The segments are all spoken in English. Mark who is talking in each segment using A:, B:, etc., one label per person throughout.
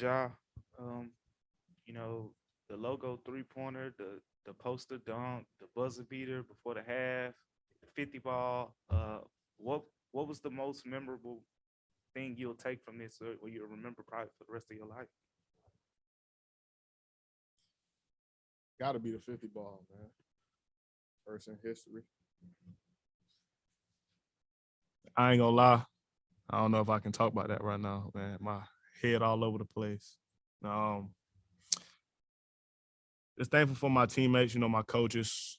A: Ja, um, you know, the logo 3-pointer, the poster dunk, the buzzer beater before the half, the 50 ball. What what was the most memorable thing you'll take from this, or you'll remember probably for the rest of your life?
B: Got to be the 50 ball, man. First in history.
C: I ain't gonna lie. I don't know if I can talk about that right now, man. My head all over the place. Um, just thankful for my teammates, my coaches.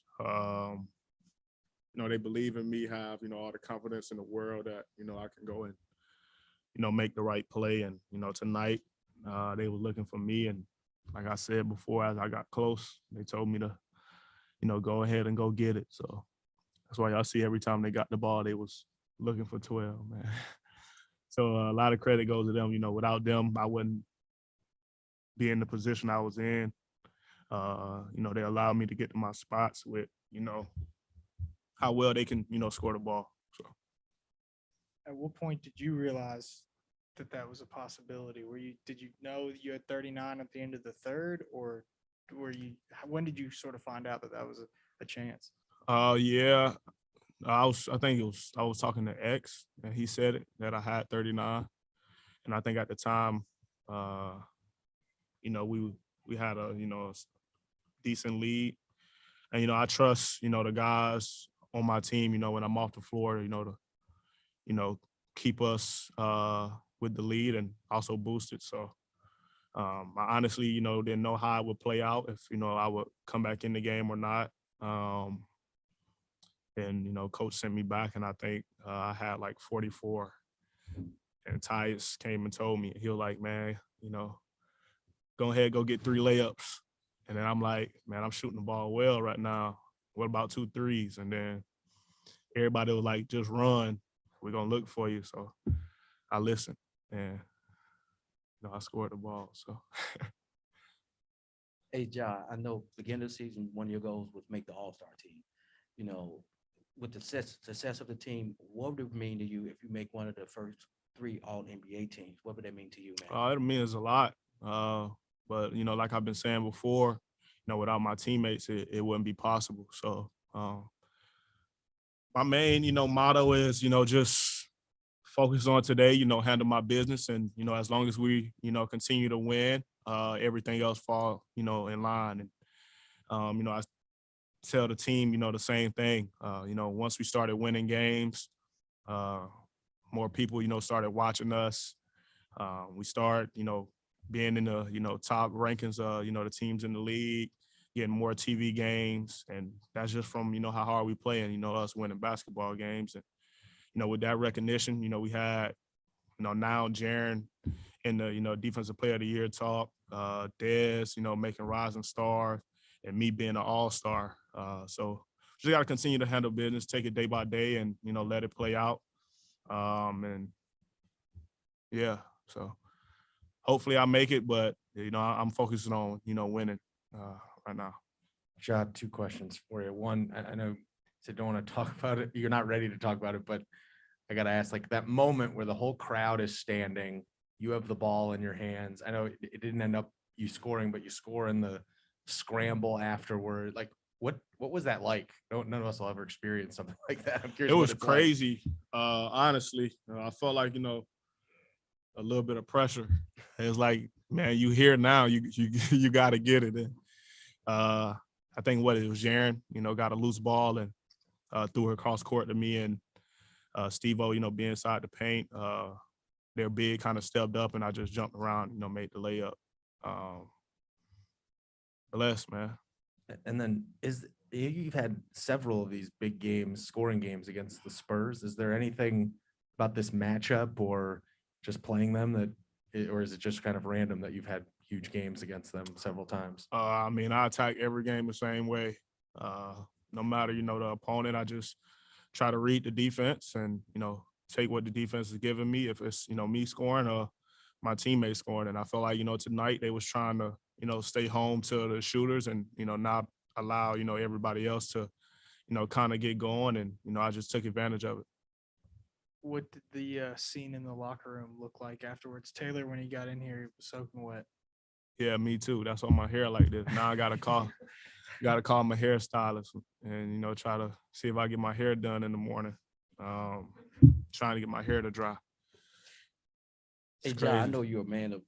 C: They believe in me, have, all the confidence in the world that, I can go and, make the right play. And, tonight they were looking for me. And like I said before, as I got close, they told me to, go ahead and go get it. So that's why y'all see every time they got the ball, they was looking for 12, man. So a lot of credit goes to them. Without them, I wouldn't be in the position I was in. They allowed me to get to my spots with, how well they can, score the ball. So
D: At what point did you realize that that was a possibility? Did you know that you had 39 at the end of the third, or when did you sort of find out that that was a chance?
C: Yeah. I was talking to X and he said it, that I had 39. And I think at the time, we had a, decent lead. And, I trust, the guys on my team, when I'm off the floor, to, keep us with the lead and also boost it. So I honestly, didn't know how it would play out, if, I would come back in the game or not. And, coach sent me back and I think I had like 44. And Tyus came and told me, he was like, man, go ahead, go get 3 layups. And then I'm like, man, I'm shooting the ball well right now. What about 2 threes? And then everybody was like, just run. We're going to look for you. So I listened and, I scored the ball. So.
E: Hey, Ja, I know beginning of the season, one of your goals was make the All-Star team. With the success of the team, what would it mean to you if you make one of the first 3 All-NBA teams? What would that mean to you, man?
C: It means a lot. But, like I've been saying before, without my teammates, it wouldn't be possible. So my main, motto is, just focus on today, handle my business. And, as long as we, continue to win, everything else fall, in line. And, I tell the team, the same thing. Once we started winning games, more people, started watching us. We start, being in the, top rankings, the teams in the league, getting more TV games. And that's just from, how hard we play and, us winning basketball games. And, with that recognition, we had, now Jaren in the, defensive player of the year talk, Dez, making rising stars, and me being an all-star. So just got to continue to handle business, take it day by day and, let it play out. And yeah, so hopefully I make it, but, I'm focusing on, winning right now.
F: Ja, 2 questions for you. One, I know you said don't want to talk about it. You're not ready to talk about it, but I got to ask, like that moment where the whole crowd is standing, you have the ball in your hands. I know it didn't end up you scoring, but you score in the scramble afterward. Like what was that like? None of us will ever experience something like that. I'm curious.
C: It
F: what
C: was
F: it's
C: crazy. Honestly, I felt like, a little bit of pressure. It's like, man, you here now, you got to get it. And I think it was Jaren, got a loose ball and threw her cross court to me and Steve-O, being inside the paint. Their big kind of stepped up and I just jumped around, made the layup. Blessed, man.
F: And then you've had several of these big games, scoring games against the Spurs. Is there anything about this matchup or just playing them or is it just kind of random that you've had huge games against them several times?
C: I attack every game the same way. No matter, the opponent, I just try to read the defense and, take what the defense is giving me. If it's, me scoring or my teammates scoring. And I feel like, tonight they was trying to, stay home to the shooters and, not allow, everybody else to, kind of get going. And, I just took advantage of it.
D: what did the scene in the locker room look like afterwards? Taylor, when he got in here, he was soaking wet.
C: Yeah, me too. That's why my hair like this. Now I gotta call my hairstylist and try to see if I get my hair done in the morning. Trying to get my hair to dry.
E: Hey,
C: It's
E: John, I
C: crazy.
E: know you're a man of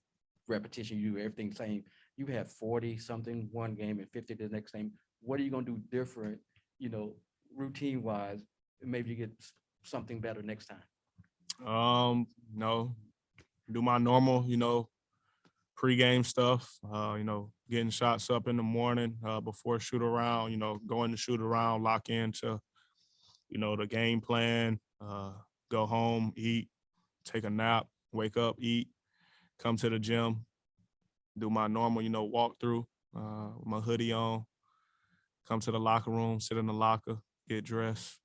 E: repetition. You do everything same. You have 40 something one game and 50 the next game. What are you gonna do different, routine wise? Maybe you get something better next time.
C: No, do my normal, pregame stuff, getting shots up in the morning before shoot around, going to shoot around, lock into, the game plan, go home, eat, take a nap, wake up, eat, come to the gym, do my normal, walk through with my hoodie on, come to the locker room, sit in the locker, get dressed,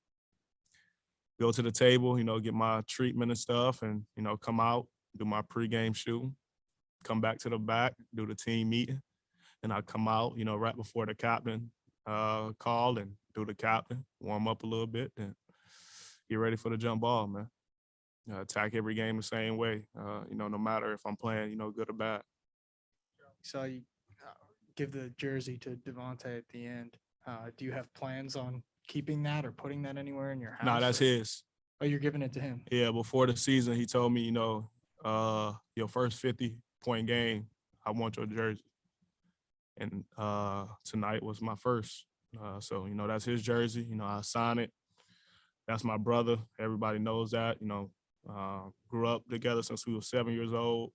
C: go to the table, get my treatment and stuff and, come out, do my pregame shooting, come back to the back, do the team meeting, and I come out, right before the captain called and do the captain, warm up a little bit, and get ready for the jump ball, man. Attack every game the same way, no matter if I'm playing, good or bad.
D: Saw you give the jersey to Devontae at the end. Do you have plans on keeping that or putting that anywhere in your house?
C: Nah, that's
D: or-
C: his.
D: Oh, you're giving it to him.
C: Yeah, before the season, he told me, your first 50-point game, I want your jersey. And tonight was my first. So, that's his jersey. I sign it. That's my brother. Everybody knows that. Grew up together since we were 7 years old.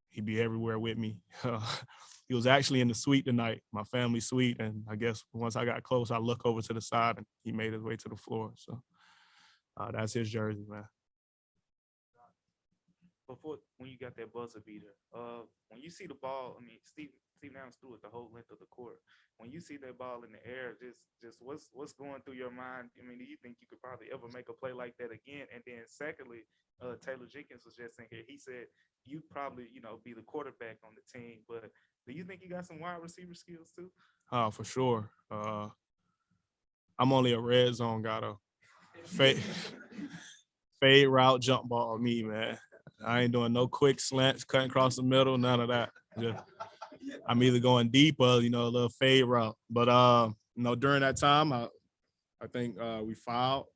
C: He'd be everywhere with me. He was actually in the suite tonight, my family suite. And I guess once I got close, I look over to the side and he made his way to the floor. So that's his jersey, man.
A: Before, when you got that buzzer beater, when you see the ball, I mean, Steve Adams threw it the whole length of the court. When you see that ball in the air, just what's going through your mind? I mean, do you think you could probably ever make a play like that again? And then secondly, Taylor Jenkins was just in here. He said you'd probably, be the quarterback on the team, but do you think you got some wide receiver skills too?
C: Oh, for sure. I'm only a red zone guy though. Fade route, jump ball, me, man. I ain't doing no quick slants, cutting across the middle, none of that. I'm either going deep or, a little fade route. But, during that time, I think we fouled.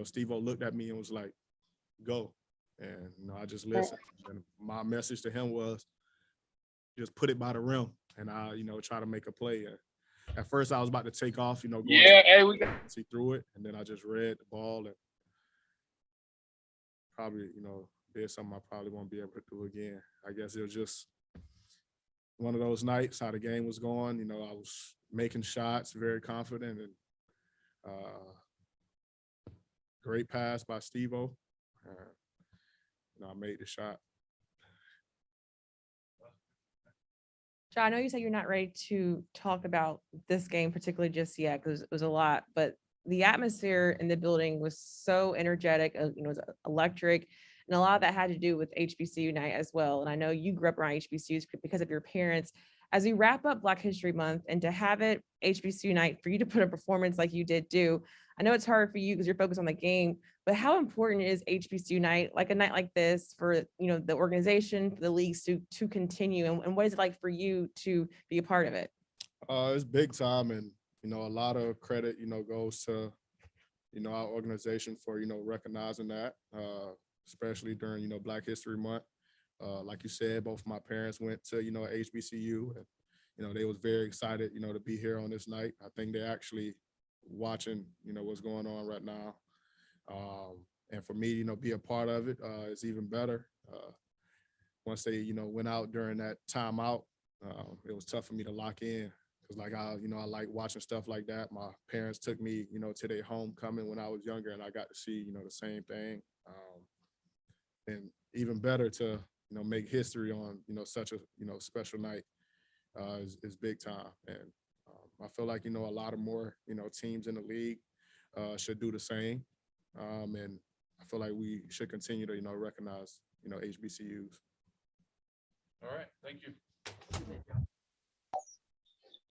C: Steve-O looked at me and was like, go. And, I just listened. And my message to him was just put it by the rim and I, try to make a play. At first, I was about to take off, going he threw it. And then I just read the ball and probably, did something I probably won't be able to do again. I guess it was just one of those nights, how the game was going. I was making shots, very confident, and great pass by Steve-O. I made the shot.
G: John, I know you said you're not ready to talk about this game particularly just yet because it was a lot, but the atmosphere in the building was so energetic, it was electric, and a lot of that had to do with HBCU night as well. And I know you grew up around HBCUs because of your parents. As we wrap up Black History Month and to have it HBCU night for you to put a performance like you did do, I know it's hard for you because you're focused on the game, but how important is HBCU night, like a night like this for, the organization, for the leagues to continue? And what is it like for you to be a part of it?
B: It's big time. And, a lot of credit, goes to, our organization for, recognizing that, especially during, Black History Month. Like you said, both of my parents went to, HBCU and, they was very excited, to be here on this night. I think they're actually watching, what's going on right now. And for me, be a part of it is even better. Once they, went out during that timeout, it was tough for me to lock in. Cause like I like watching stuff like that. My parents took me, to their homecoming when I was younger, and I got to see, the same thing. And even better to, make history on, such a, special night is big time. And I feel like, a lot of more, teams in the league should do the same. And I feel like we should continue to, recognize, HBCUs.
C: All right. Thank you.